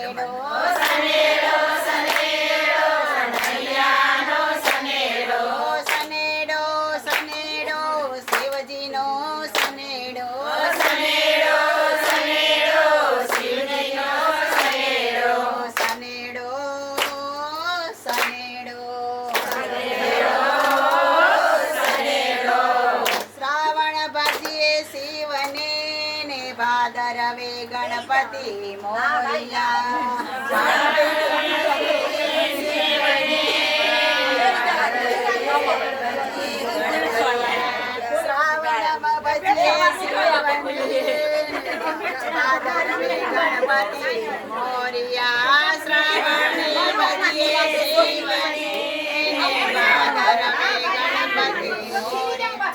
સનેડો સનેડો સનેડો કનૈયાનો સનેડો સનેડો સનેડો શિવજીનો સનેડો સનેડો સનેડો શિવજીનો સનેડો સનેડો સનેડો સનેડો શ્રાવણ ભજીએ શિવને ને ભાદરવે ગણપતિ મોરિયા શ્રાવણમાં ભજીએ શિવને ભાદરવે ગણપતિ મોરિયા શ્રાવણે ભજીએ શિવને ભાદરવે ગણપતિ મોરિયા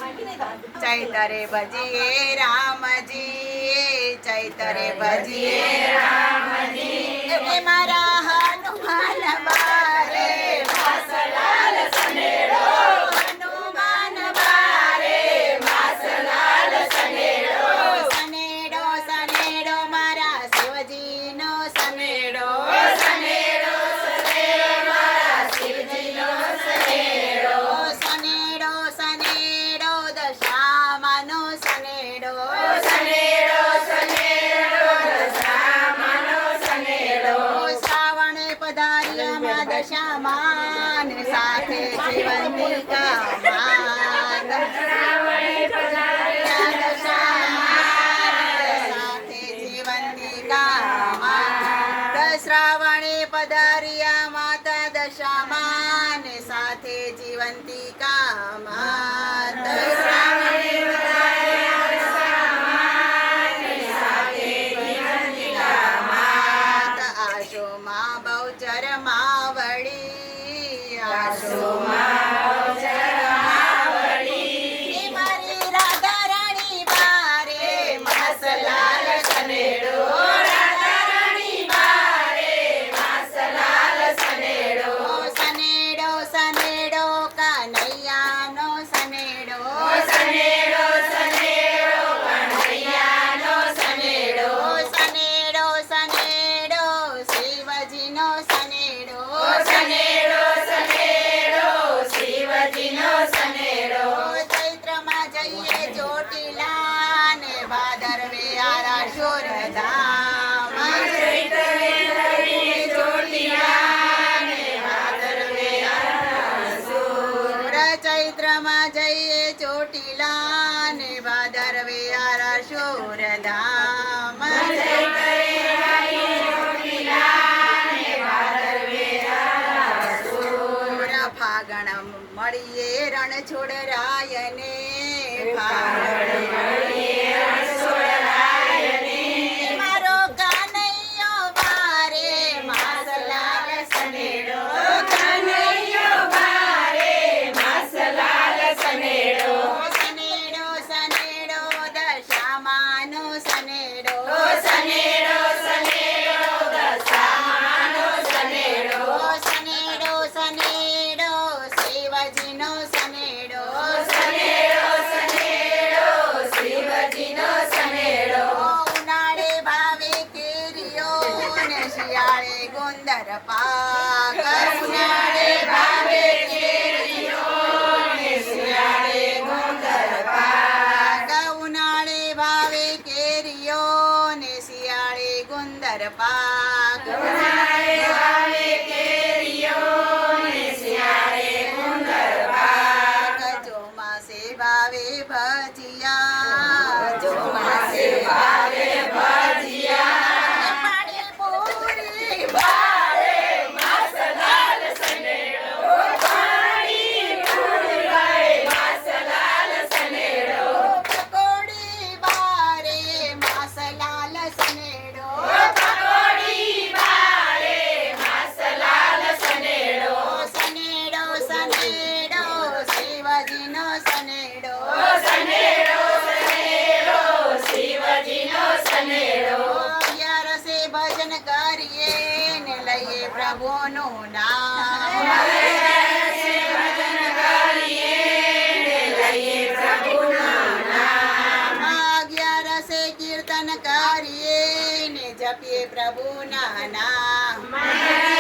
ચૈતરે ભજીએ રામજી ચૈતરે ભજીએ રામજી મારા હનુમાન બારે વાસલાલ સનેડો હનુમાન બારે વાસલાલ સનેડો સનેડો સનેડો મારા શિવજીનો સનેડો સનેડો સનેડો મારા શિવજીનો સનેડો સનેડો સનેડો દશામાનો સનેડો સનેડો સનેડો દશામાનો સનેડો શ્રાવણે પધાર્યામાં દશામાન સાથે જીવંતિકા માત શ્રાવણે પધાર્યા દશામાન સાથે જીવંતિકા માત શ્રાવણે પધાર્યા માતા દશામાન સાથે જીવંતિકા માત શ્રાવણે પધાર્યા દશામાન સાથે જીવંતિકા માત આશોમાં બહુચર માવડી આશોમાં બહુચર માવડી મારી રાધા રાણી બારે માસલાલ સનેડો રાધા રાણી બારે માસલાલ સનેડો સનેડો સનેડો કનૈયાનો સનેડો સનેડો સનેડો કનૈયાનો સનેડો સનેડો સનેડો શિવજીનો સનેડો સનેડો સનેડો શિવજીનો સનેડો ચૈત્રમાં જઈએ ચોટીલા ને ભાદરવે આરાશોર ધામ ચૈત્રે જઈએ ચોટીલા ને ભાદરવે આરાશોર ચૈત્રમાં જઈએ ચોટીલા ને ભાદરવે આરાશોર ધામ ચૈત્રે જઈએ ચોટીલા ને ભાદરવે આરાશોર ફાગણ મળીએ રણછોડરાયને ફાગણ મળીએ રણછોડરાયને મારો કાનૈયો બારે માસલાલ સનેડો કાનૈયો બારે માસલાલ સનેડો સનેડો સનેડો દશામાનો સનેડો સનેડો સનેડો દશામાનો સનેડો સનેડો સનેડો શિવજીનો સનેડો સનેડો સનેડો શિવજીનો સનેડો ઉનાળે ભાવે કેરીઓ ને શિયાળે ગુંદર પાક ઉનાળે ભાવે કેરીઓ ને શિયાળે ગુંદર પાક ઉનાળે ભાવે કેરીઓ ને શિયાળે ગુંદર પાક ઉનાળે ભાવે કેરીઓ ને શિયાળે ગુંદર પાક ચોમાસે ભાવે ભજીયા ચોમાસે ભાવે ભજીયા પાણીપુરી બારે માસલાલ સનેડો પાણીપુરી બારે માસલાલ સનેડો પકોડી બારે માસલાલ સનેડો પકોડી બારે માસલાલ સનેડો સનેડો સનેડો શિવજીનો સનેડો સનેડો સનેડો શિવજીનો સનેડો યરસે ભજન કરીએ ને લઈએ પ્રભુનું નામ યરસે ભજન કરીએ ને લઈએ પ્રભુનું નામ 11 કીર્તન કરીએ ને જપીએ પ્રભુના નામ મન